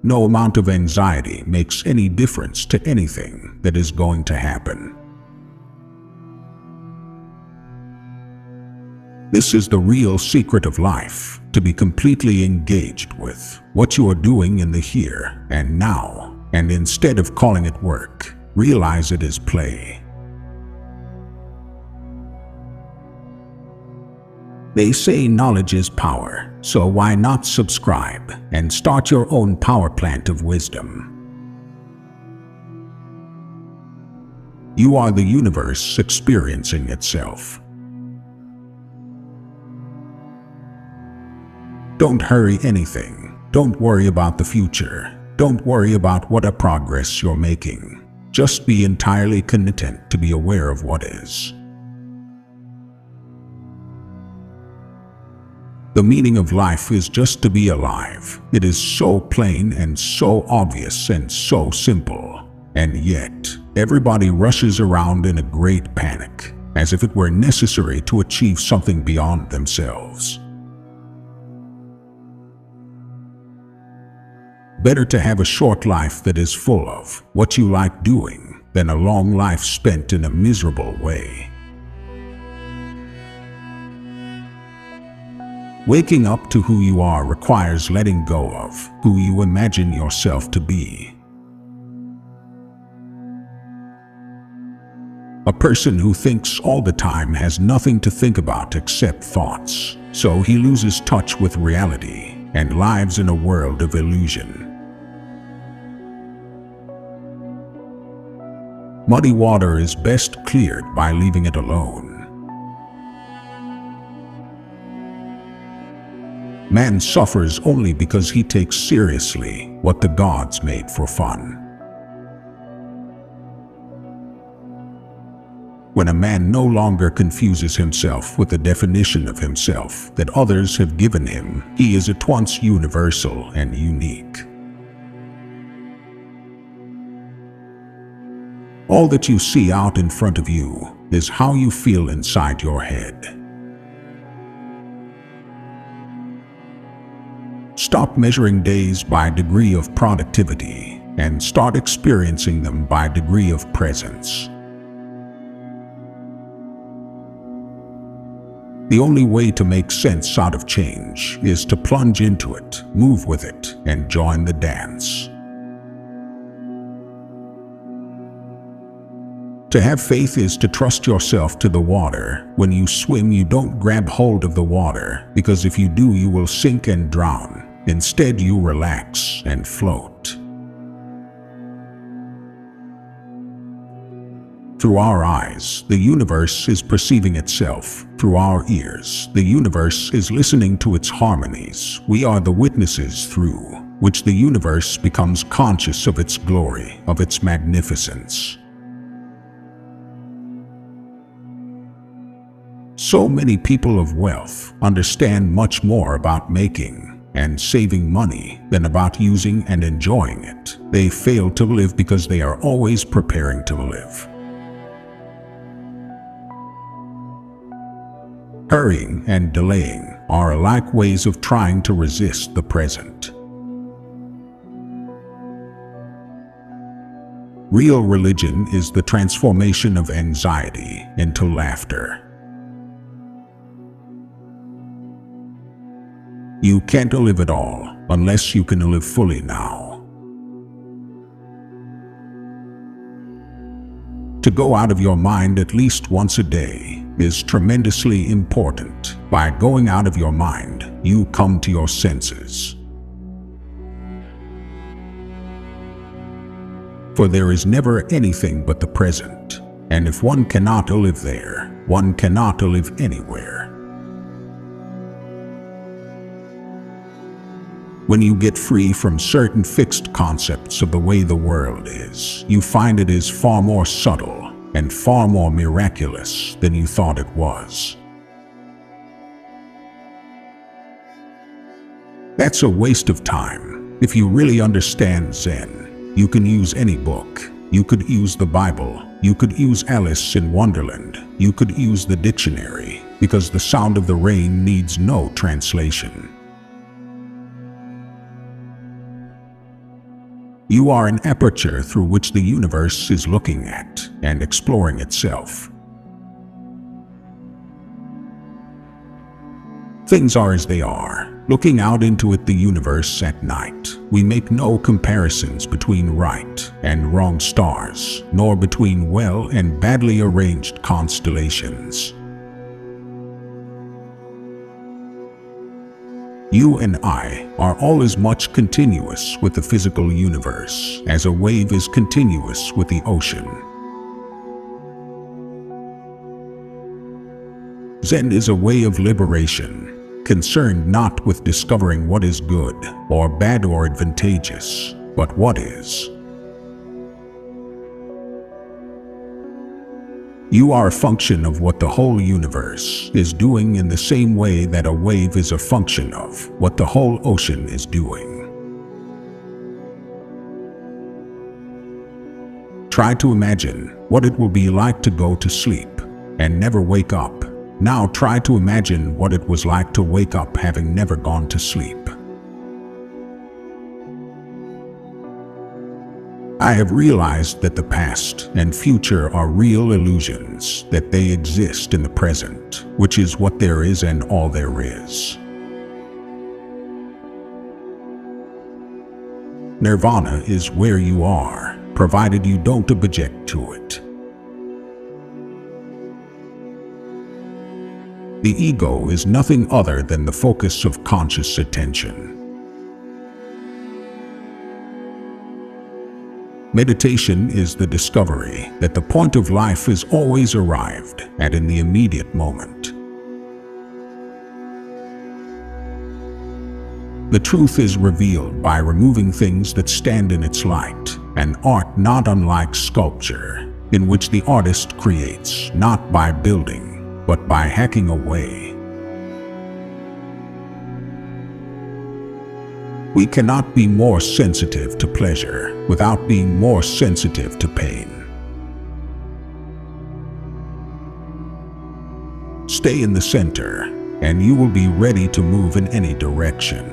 No amount of anxiety makes any difference to anything that is going to happen. This is the real secret of life, to be completely engaged with what you are doing in the here and now, and instead of calling it work, realize it as play. They say knowledge is power, so why not subscribe and start your own power plant of wisdom? You are the universe experiencing itself. Don't hurry anything. Don't worry about the future. Don't worry about what progress you're making. Just be entirely content to be aware of what is. The meaning of life is just to be alive. It is so plain and so obvious and so simple. And yet, everybody rushes around in a great panic, as if it were necessary to achieve something beyond themselves. Better to have a short life that is full of what you like doing than a long life spent in a miserable way. Waking up to who you are requires letting go of who you imagine yourself to be. A person who thinks all the time has nothing to think about except thoughts, so he loses touch with reality and lives in a world of illusion. Muddy water is best cleared by leaving it alone. Man suffers only because he takes seriously what the gods made for fun. When a man no longer confuses himself with the definition of himself that others have given him, he is at once universal and unique. All that you see out in front of you is how you feel inside your head. Stop measuring days by degree of productivity and start experiencing them by degree of presence. The only way to make sense out of change is to plunge into it, move with it, and join the dance. To have faith is to trust yourself to the water. When you swim, you don't grab hold of the water, because if you do, you will sink and drown. Instead, you relax and float. Through our eyes, the universe is perceiving itself. Through our ears, the universe is listening to its harmonies. We are the witnesses through which the universe becomes conscious of its glory, of its magnificence. So many people of wealth understand much more about making and saving money than about using and enjoying it. They fail to live because they are always preparing to live. Hurrying and delaying are alike ways of trying to resist the present. Real religion is the transformation of anxiety into laughter. You can't live at all unless you can live fully now. To go out of your mind at least once a day is tremendously important. By going out of your mind, you come to your senses. For there is never anything but the present, and if one cannot live there, one cannot live anywhere. When you get free from certain fixed concepts of the way the world is, you find it is far more subtle and far more miraculous than you thought it was. That's a waste of time. If you really understand Zen, you can use any book. You could use the Bible. You could use Alice in Wonderland. You could use the dictionary, because the sound of the rain needs no translation. You are an aperture through which the universe is looking at and exploring itself. Things are as they are. Looking out into it, the universe at night, we make no comparisons between right and wrong stars, nor between well and badly arranged constellations. You and I are all as much continuous with the physical universe as a wave is continuous with the ocean. Zen is a way of liberation, concerned not with discovering what is good or bad or advantageous, but what is. You are a function of what the whole universe is doing in the same way that a wave is a function of what the whole ocean is doing. Try to imagine what it will be like to go to sleep and never wake up. Now try to imagine what it was like to wake up having never gone to sleep. I have realized that the past and future are real illusions, that they exist in the present, which is what there is and all there is. Nirvana is where you are, provided you don't object to it. The ego is nothing other than the focus of conscious attention. Meditation is the discovery that the point of life is always arrived at in the immediate moment. The truth is revealed by removing things that stand in its light, an art not unlike sculpture, in which the artist creates not by building, but by hacking away. We cannot be more sensitive to pleasure without being more sensitive to pain. Stay in the center, and you will be ready to move in any direction.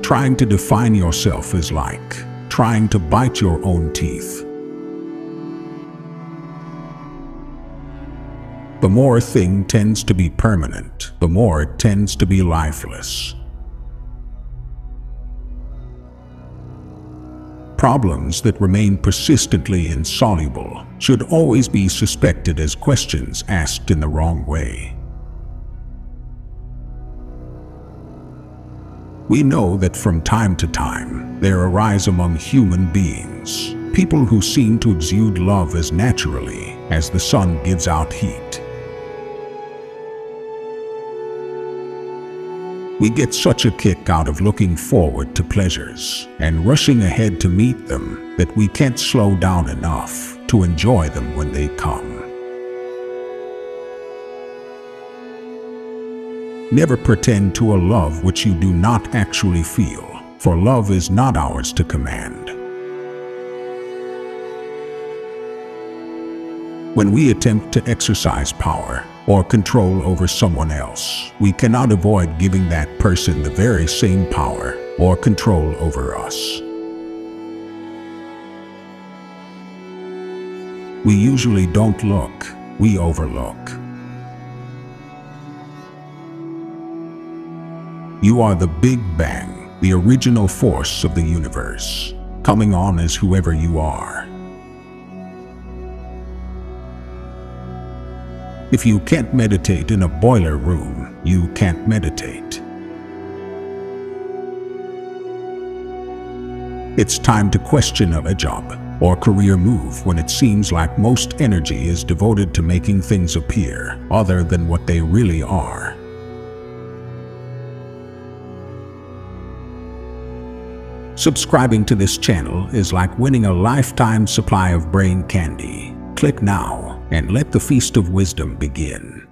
Trying to define yourself is like trying to bite your own teeth. The more a thing tends to be permanent, the more it tends to be lifeless. Problems that remain persistently insoluble should always be suspected as questions asked in the wrong way. We know that from time to time there arise among human beings people who seem to exude love as naturally as the sun gives out heat. We get such a kick out of looking forward to pleasures and rushing ahead to meet them that we can't slow down enough to enjoy them when they come. Never pretend to a love which you do not actually feel, for love is not ours to command. When we attempt to exercise power or control over someone else, we cannot avoid giving that person the very same power or control over us. We usually don't look, we overlook. You are the Big Bang, the original force of the universe, coming on as whoever you are. If you can't meditate in a boiler room, you can't meditate. It's time to question a job or career move when it seems like most energy is devoted to making things appear other than what they really are. Subscribing to this channel is like winning a lifetime supply of brain candy. Click now and let the feast of wisdom begin.